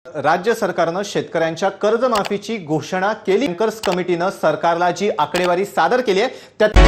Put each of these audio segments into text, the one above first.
राज्य सरकारनं शेतकऱ्यांच्या कर्जमाफीची घोषणा केली। बँकर्स कमिटीनं सरकारला जी आकडेवारी सादर केली आहे त्यात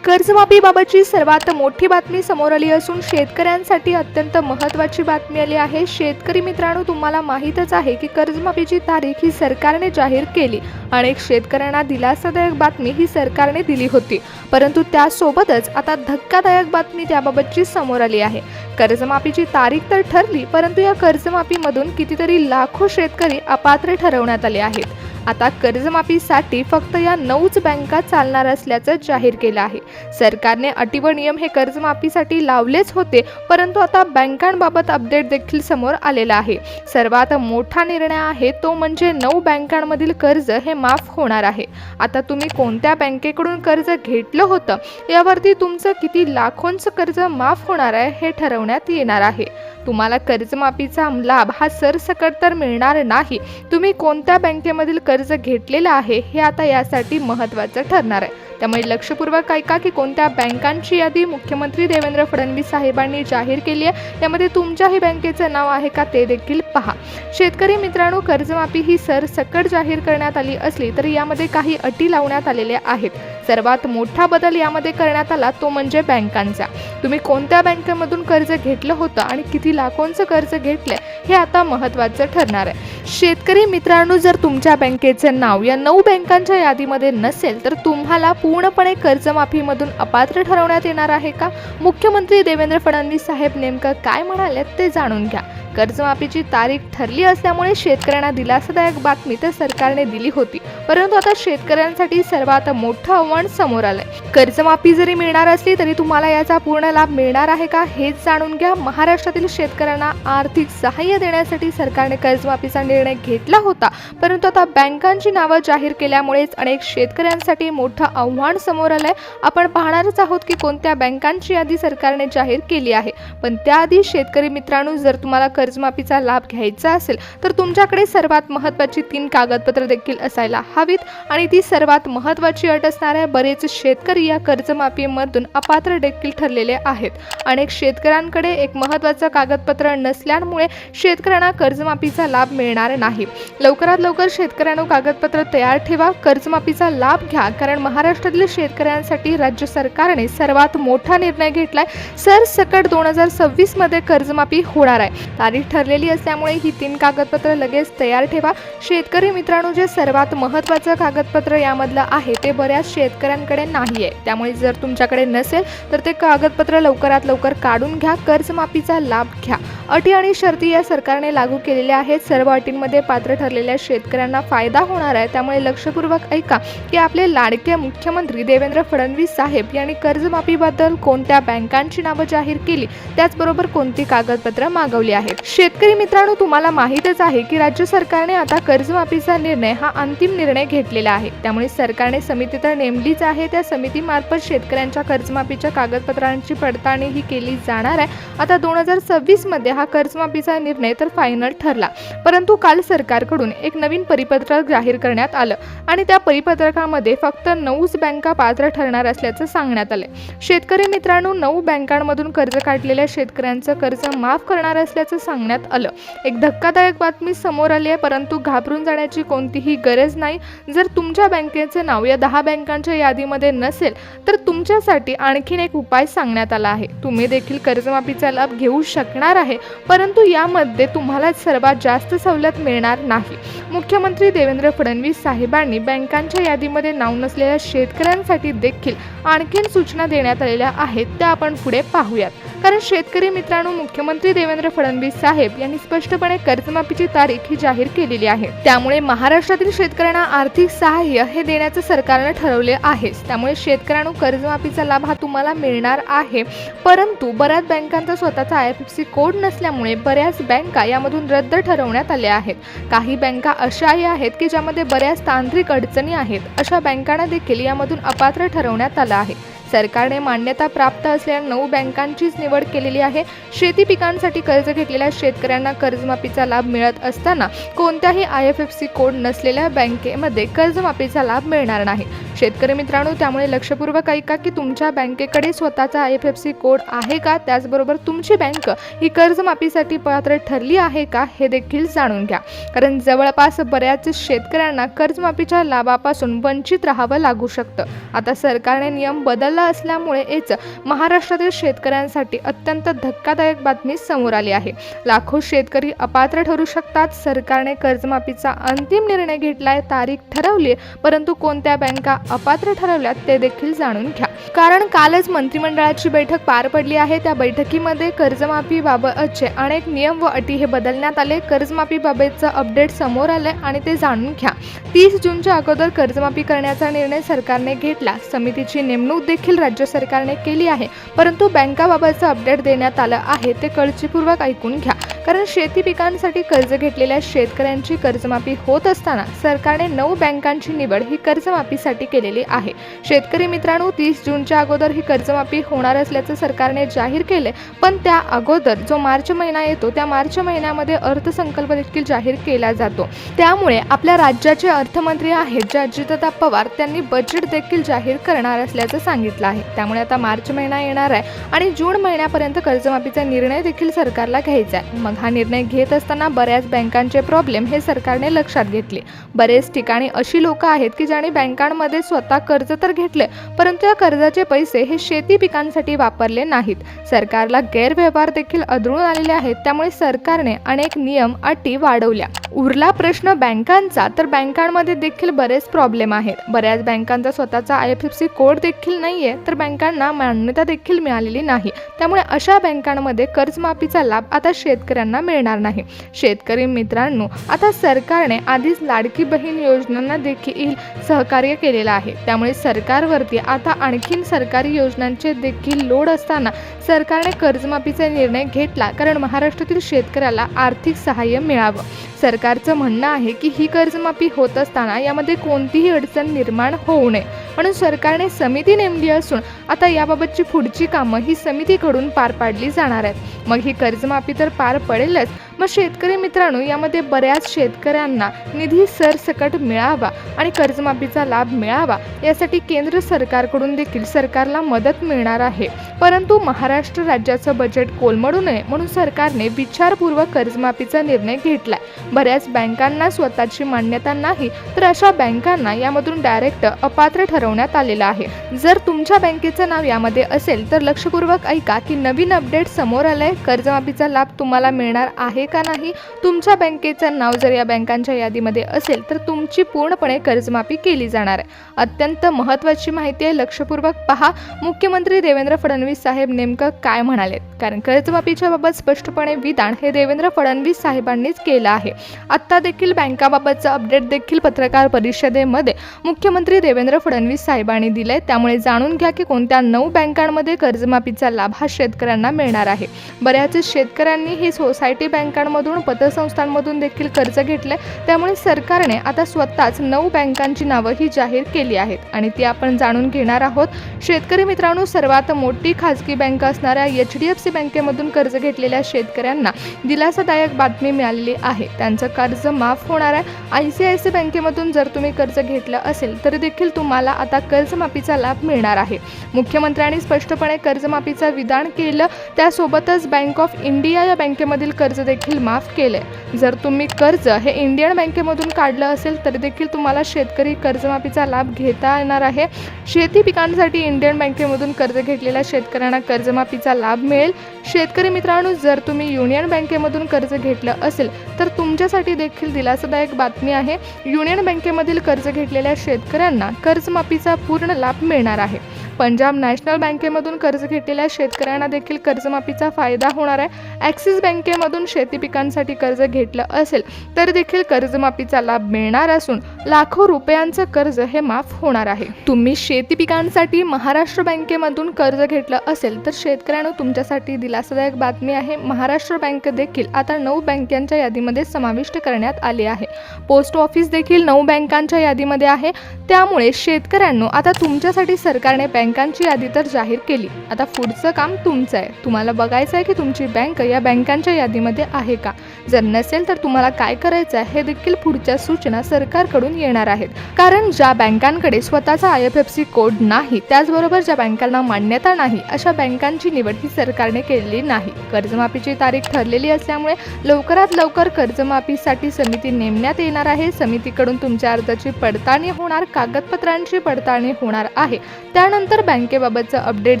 कर्जमाफीबाबतची सर्वात मोठी बातमी समोर आली असून शेतकऱ्यांसाठी अत्यंत महत्त्वाची बातमी आली आहे। शेतकरी मित्रांनो, तुम्हाला माहीतच आहे की कर्जमाफीची तारीख ही सरकारने जाहीर केली। अनेक शेतकऱ्यांना दिलासादायक बातमी ही सरकारने दिली होती, परंतु त्यासोबतच आता धक्कादायक बातमी त्याबाबतची समोर आली आहे। कर्जमाफीची तारीख तर ठरली, परंतु या कर्जमाफीमधून कितीतरी लाखो शेतकरी अपात्र ठरवण्यात आले आहेत। आता कर्जमाफीसाठी फक्त या 9च बँका चालणार असल्याचं जाहीर केलं आहे। सरकारने अटी व नियम हे कर्जमाफीसाठी लावलेच होते, परंतु आता बँकांबाबत अपडेट देखील समोर आलेला आहे। सर्वात मोठा निर्णय आहे तो म्हणजे 9 बँकांमधील कर्ज हे माफ होणार आहे। आता तुम्ही कोणत्या बँकेकडून कर्ज घेतलं होतं यावरती तुमचं किती लाखोंचं कर्ज माफ होणार आहे हे ठरवण्यात येणार आहे। तुम्हाला कर्जमाफीचा लाभ हा सरसकट तर मिळणार नाही। तुम्ही कोणत्या बँकेमधील कर्ज घेतलेलं आहे हे आता यासाठी महत्त्वाचं ठरणार आहे। त्यामुळे लक्षपूर्वक ऐका की कोणत्या बँकांची यादी मुख्यमंत्री देवेंद्र फडणवीस साहेबांनी जाहीर केली आहे। यामध्ये तुमच्याही बँकेचं नाव आहे का ते देखील पहा। शेतकरी मित्रांनो, कर्जमाफी ही सरसकट जाहीर करण्यात आली असली तरी यामध्ये काही अटी लावण्यात आलेल्या आहेत। सर्वात मोठा बदल यामध्ये करण्यात आला तो म्हणजे बँकांचा। तुम्ही कोणत्या बँकेमधून कर्ज घेतलं होतं आणि किती लाखोंचं कर्ज घेतलंय हे आता महत्त्वाचं ठरणार आहे। शेतकरी मित्रांनो, जर तुमच्या बँकेचं नाव या 9 बँकांच्या यादीमध्ये नसेल तर तुम्हाला पूर्णपणे कर्जमाफीमधून अपात्र ठरवण्यात येणार आहे का? मुख्यमंत्री देवेंद्र फडणवीस साहेब नेमकं काय म्हणाले ते जाणून घ्या। कर्जमाफीची तारीख ठरली असल्यामुळे शेतकऱ्यांना दिलासादायक बातमी तर सरकारने दिली होती, परंतु आता शेतकऱ्यांसाठी सर्वात मोठं आव्हान समोर आलंय। कर्जमाफी जरी मिळणार असली तरी तुम्हाला याचा पूर्ण लाभ मिळणार आहे का हेच जाणून घ्या। महाराष्ट्रातील शेतकऱ्यांना आर्थिक सहाय्य देण्यासाठी सरकारने कर्जमाफीचा निर्णय घेतला होता, परंतु आता बँकांची नावं जाहीर केल्यामुळेच अनेक शेतकऱ्यांसाठी मोठं आव्हान समोर आलंय। आपण पाहणारच आहोत की कोणत्या बँकांची यादी सरकारने जाहीर केली आहे, पण त्याआधी शेतकरी मित्रांनो, जर तुम्हाला कर्जमाफीचा लाभ घ्यायचा असेल तर तुमच्याकडे सर्वात महत्त्वाची 3 कागदपत्र देखील असायला हवीत आणि ती सर्वात महत्त्वाची अट असणार आहे। बरेच शेतकरी या कर्जमाफीमधून अपात्र देखील ठरलेले आहेत। अनेक शेतकऱ्यांकडे एक महत्त्वाचं कागदपत्र नसल्यामुळे शेतकऱ्यांना कर्जमाफीचा लाभ मिळणार नाही। लवकरात लवकर शेतकऱ्यांनो कागदपत्र तयार ठेवा, कर्जमाफीचा लाभ घ्या, कारण महाराष्ट्रातील शेतकऱ्यांसाठी राज्य सरकारने सर्वात मोठा निर्णय घेतलाय। सरसकट 2026 मध्ये कर्जमाफी होणार आहे। तारीख ठरलेली असल्यामुळे ही 3 कागदपत्र लगेच तयार ठेवा। शेतकरी मित्रांनो, जे सर्वात महत्त्वाचं कागदपत्र यामधलं आहे ते बऱ्याच शेतकऱ्यांकडे नाही आहे, त्यामुळे जर तुमच्याकडे नसेल तर ते कागदपत्र लवकरात लवकर काढून घ्या, कर्जमाफीचा लाभ घ्या। अटी आणि शर्ती या सरकारने लागू केलेल्या आहेत। सर्व अटींमध्ये पात्र ठरलेल्या शेतकऱ्यांना फायदा होणार आहे, त्यामुळे लक्षपूर्वक ऐका की आपले लाडके मुख्यमंत्री देवेंद्र फडणवीस साहेब यांनी कर्जमाफीबद्दल कोणत्या बँकांची नावं जाहीर केली, त्याचबरोबर कोणती कागदपत्र मागवली आहेत। शेतकरी मित्रांनो, तुम्हाला माहीतच आहे की राज्य सरकारने आता कर्जमाफीचा निर्णय हा अंतिम निर्णय घेतलेला आहे, त्यामुळे सरकारने समिती तर नेमलीच आहे। त्या समितीमार्फत शेतकऱ्यांच्या कर्जमाफीच्या कागदपत्रांची पडताळणी ही केली जाणार आहे। आता 2026 मध्ये हा कर्जमाफीचा निर्णय तर फायनल ठरला, परंतु काल सरकारकडून एक नवीन परिपत्रक जाहीर करण्यात आलं आणि त्या परिपत्रकामध्ये फक्त 9च बँका पात्र ठरणार असल्याचं सांगण्यात आले। शेतकरी मित्रांनो, 9 बँकांमधून कर्ज काढलेल्या शेतकऱ्यांचं कर्ज माफ करणार असल्याचं सांगण्यात आलं। एक धक्कादायक बातमी समोर आली आहे, परंतु घाबरून जाण्याची कोणतीही गरज नाही। जर तुमच्या बँकेचं नाव या 10 बँकांच्या यादीमध्ये नसेल तर तुमच्यासाठी आणखीन एक उपाय सांगण्यात आला आहे। तुम्ही देखील कर्जमाफीचा लाभ घेऊ शकणार आहे, परंतु यामध्ये तुम्हाला सर्वात जास्त सवलत मिळणार नाही। मुख्यमंत्री देवेंद्र फडणवीस साहेबांनी बँकांच्या यादीमध्ये नाव नसलेल्या शेतकऱ्यांसाठी देखील आणखीन सूचना देण्यात आलेल्या आहेत, त्या आपण पुढे पाहूयात। कारण शेतकरी मित्रांनो, मुख्यमंत्री देवेंद्र फडणवीस साहेब यांनी स्पष्टपणे कर्जमाफीची तारीख ही जाहीर केलेली आहे, त्यामुळे महाराष्ट्रातील शेतकऱ्यांना आर्थिक सहाय्य हे देण्याचं सरकारने ठरवले आहे। त्यामुळे शेतकऱ्यांनो, कर्जमाफीचा लाभ हा तुम्हाला मिळणार आहे, परंतु बऱ्याच बँकांचा स्वतःचा IFSC कोड नसल्यामुळे बऱ्याच बँका यामधून रद्द ठरवण्यात आल्या आहेत। काही बँका अशाही आहेत की ज्यामध्ये बऱ्याच तांत्रिक अडचणी आहेत, अशा बँकांना देखील यामधून अपात्र ठरवण्यात आलं आहे। सरकारने मान्यता प्राप्त असलेल्या 9 बँकांचीच निवड केलेली आहे. शेती पिकांसाठी कर्ज घेतलेल्या शेतकऱ्यांना कर्जमाफीचा लाभ मिळत असताना कोणत्याही IFSC कोड नसलेल्या बँकेमध्ये कर्जमाफीचा लाभ मिळणार नाही. शेतकरी मित्रांनो, त्यामुळे लक्षपूर्वक ऐका की तुमच्या बँकेकडे स्वतःचा IFSC कोड आहे का, त्याचबरोबर तुमची बँक ही कर्जमाफीसाठी पात्र ठरली आहे का हे देखील जाणून घ्या. कारण जवळपास बऱ्याच शेतकऱ्यांना कर्जमाफीच्या लाभापासून वंचित राहावं लागू शकतं. आता सरकारने नियम बदलला असल्यामुळेच महाराष्ट्रातील शेतकऱ्यांसाठी अत्यंत धक्कादायक बातमी समोर आली आहे. लाखो शेतकरी अपात्र ठरू शकतात. सरकारने कर्जमाफीचा अंतिम निर्णय घेतलाय, तारीख ठरवली, परंतु कोणत्या बँका अपात्र ठरवल्यात ते देखील जाणून घ्या. कारण कालच मंत्रिमंडळाची बैठक पार पडली आहे. त्या बैठकीमध्ये कर्जमाफीबाबतचे अनेक नियम व अटी हे बदलण्यात आले. कर्जमाफीबाबतचं अपडेट समोर आलंय आणि ते जाणून घ्या. 30 जूनच्या अगोदर कर्जमाफी करण्याचा निर्णय सरकारने घेतला. समितीची नेमणूक देखील राज्य सरकारने केली आहे, परंतु बँकाबाबतचं अपडेट देण्यात आलं आहे. ते काळजीपूर्वक ऐकून घ्या. कारण शेती पिकांसाठी कर्ज घेतलेल्या शेतकऱ्यांची कर्जमाफी होत असताना सरकारने 9 बँकांची निवड ही कर्जमाफीसाठी केलेली आहे. शेतकरी मित्रांनो, 30 जूनच्या अगोदर ही कर्जमाफी होणार असल्याचं सरकारने जाहीर केले, पण त्या अगोदर जो मार्च महिना येतो त्या मार्च महिन्यामध्ये अर्थसंकल्प देखील जाहीर केला जातो. त्यामुळे आपल्या राज्याचे अर्थमंत्री आहेत जे अजितदादा पवार, त्यांनी बजेट देखील जाहीर करणार असल्याचं सांगितलं आहे. त्यामुळे आता मार्च महिना येणार आहे आणि जून महिन्यापर्यंत कर्जमाफीचा निर्णय देखील सरकारला घ्यायचा आहे. मग हा निर्णय घेत असताना बऱ्याच बँकांचे प्रॉब्लेम हे सरकारने लक्षात घेतले. बरेच ठिकाणी अशी लोक आहेत की ज्यांनी बँकांमध्ये स्वतः कर्ज तर घेतले, परंतु या कर्जाचे पैसे हे शेती पिकांसाठी वापरले नाहीत. सरकारला गैरव्यवहार देखील आढळून आलेले आहेत. त्यामुळे सरकारने अनेक नियम अटी वाढवल्या. उरला प्रश्न बँकांचा, तर बँकांमध्ये देखील बरेच प्रॉब्लेम आहेत. बऱ्याच बँकांचा स्वतःचा IFSC कोड देखील नाहीये, तर बँकांना मान्यता देखील मिळालेली नाही. त्यामुळे अशा बँकांमध्ये कर्जमाफीचा लाभ आता शेतकऱ्यांना मिळणार नाही. शेतकरी मित्रांनो, आता सरकारने आधीच लाडकी बहीण योजनांना देखील सहकार्य केलेलं आहे. त्यामुळे सरकारवरती आता आणखीन सरकारी योजनांचे देखील लोड असताना सरकारने कर्जमाफीचा निर्णय घेतला, कारण महाराष्ट्रातील शेतकऱ्याला आर्थिक सहाय्य मिळावं. सरकारचं म्हणणं आहे की ही कर्जमाफी होत असताना यामध्ये कोणतीही अडचण निर्माण होऊ नये, म्हणून सरकारने समिती नेमली असून आता याबाबतची पुढची कामं ही समितीकडून पार पाडली जाणार आहेत. मग ही कर्जमाफी तर पार पडेलच, मग शेतकरी मित्रांनो, यामध्ये बऱ्याच शेतकऱ्यांना निधी सरसकट मिळावा आणि कर्जमाफीचा लाभ मिळावा यासाठी केंद्र सरकारकडून देखील सरकारला मदत मिळणार आहे. परंतु महाराष्ट्र राज्याचं बजेट कोलमडू नये म्हणून सरकारने विचारपूर्वक कर्जमाफीचा निर्णय घेतलाय. बऱ्याच बँकांना स्वतःची मान्यता नाही, तर अशा बँकांना यामधून डायरेक्ट अपात्र ठरवण्यात आलेलं आहे. जर तुमच्या बँकेचं नाव यामध्ये असेल तर लक्षपूर्वक ऐका की नवीन अपडेट समोर आलंय. कर्जमाफीचा लाभ तुम्हाला मिळणार आहे का नाही, तुमच्या बँकेचं नाव जर या बँकांच्या यादीमध्ये असेल तर तुमची पूर्णपणे कर्जमाफी केली जाणार आहे. अत्यंत महत्त्वाची माहिती आहे, लक्षपूर्वक पहा. मुख्यमंत्री देवेंद्र फडणवीस साहेब नेमकं काय म्हणाले, कारण कर्जमाफीच्या बाबत स्पष्टपणे विधान हे देवेंद्र फडणवीस साहेबांनीच केलं आहे. आता देखील बँकाबाबतचं अपडेट देखील पत्रकार परिषदेमध्ये मुख्यमंत्री देवेंद्र फडणवीस साहेबांनी दिलंय. त्यामुळे जाणून घ्या की कोणत्या 9 बँकांमध्ये कर्जमाफीचा लाभ हा शेतकऱ्यांना मिळणार आहे. बऱ्याच शेतकऱ्यांनी ही सोसायटी बँकांमधून, पतसंस्थांमधून देखील कर्ज घेतले. त्यामुळे सरकारने आता स्वतःच 9 बँकांची नावं ही जाहीर केली आहेत आणि ती आपण जाणून घेणार आहोत. शेतकरी मित्रांनो, सर्वात मोठी खाजगी बँक असणाऱ्या HDFC बँकेमधून कर्ज घेतलेल्या शेतकऱ्यांना दिलासादायक बातमी मिळालेली आहे. त्यांचं कर्ज माफ होणार आहे. ICICI बँकेमधून जर तुम्ही कर्ज घेतलं असेल तर देखील तुम्हाला आता कर्जमाफीचा लाभ मिळणार आहे. मुख्यमंत्र्यांनी स्पष्टपणे कर्जमाफीचं विधान केलं. त्यासोबतच बँक ऑफ इंडिया या बँकेमधील कर्ज देखील माफ केले. जर तुम्ही कर्ज हे इंडियन बँकेमधून काढलं असेल तर देखील तुम्हाला शेतकरी कर्जमाफीचा लाभ घेता येणार आहे. शेती पिकांसाठी इंडियन बँकेमधून कर्ज घेतलेल्या शेतकऱ्यांना कर्जमाफीचा लाभ मिळेल. शेतकरी मित्रांनो, जर तुम्ही युनियन बँकेमधून कर्ज घेतलं असेल तर तुमच्यासाठी देखील दिलासादायक बातमी आहे. युनियन बँकेमधील कर्ज घेतलेल्या शेतकऱ्यांना कर्जमाफीचा पूर्ण लाभ मिळणार आहे. पंजाब नॅशनल बँकेमधून कर्ज घेतलेल्या शेतकऱ्यांना देखील कर्जमाफीचा फायदा होणार आहे. ॲक्सिस बँकेमधून शेती पिकांसाठी कर्ज घेतलं असेल तर देखील कर्जमाफीचा लाभ मिळणार असून लाखो रुपयांचं कर्ज हे माफ होणार आहे. तुम्ही शेती पिकांसाठी महाराष्ट्र बँकेमधून कर्ज घेतलं असेल तर शेतकऱ्यांनो, तुमच्यासाठी दिलासादायक बातमी आहे. महाराष्ट्र बँक देखील आता 9 बँकांच्या यादीमध्ये समाविष्ट करण्यात आली आहे. पोस्ट ऑफिस देखील 9 बँकांच्या यादीमध्ये आहे. त्यामुळे शेतकऱ्यांनो, आता तुमच्यासाठी सरकारने बँकांची यादी तर जाहीर केली. आता पुढचं काम तुमचं आहे. तुम्हाला बघायचं आहे की तुमची बँक या बँकांच्या यादीमध्ये आहे का. जर नसेल तर तुम्हाला काय करायचं आहे हे देखील पुढच्या सूचना सरकारकडून येणार आहेत. कारण ज्या बँकांकडे स्वतःचा IFSC कोड नाही, त्याचबरोबर ज्या बँकांना मान्यता नाही, अशा बँकांची निवड ही सरकारने केलेली नाही. कर्जमाफीची तारीख ठरलेली असल्यामुळे लवकरात लवकर कर्जमाफीसाठी समिती नेमण्यात येणार आहे. समितीकडून तुमच्या अर्जाची पडताळणी होणार, कागदपत्रांची पडताळणी होणार आहे. त्यानंतर बँकेबाबतचं अपडेट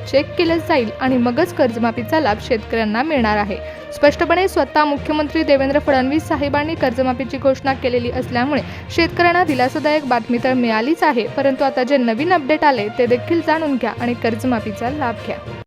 चेक केलं जाईल आणि मगच कर्जमाफीचा लाभ शेतकऱ्यांना मिळणार आहे. स्पष्टपणे स्वतः मुख्यमंत्री देवेंद्र फडणवीस साहेबांनी कर्जमाफीची घोषणा केलेली असल्यामुळे शेतकऱ्यांना दिलासादायक बातमी तर मिळालीच आहे, परंतु आता जे नवीन अपडेट आले ते देखील जाणून घ्या आणि कर्जमाफीचा लाभ घ्या.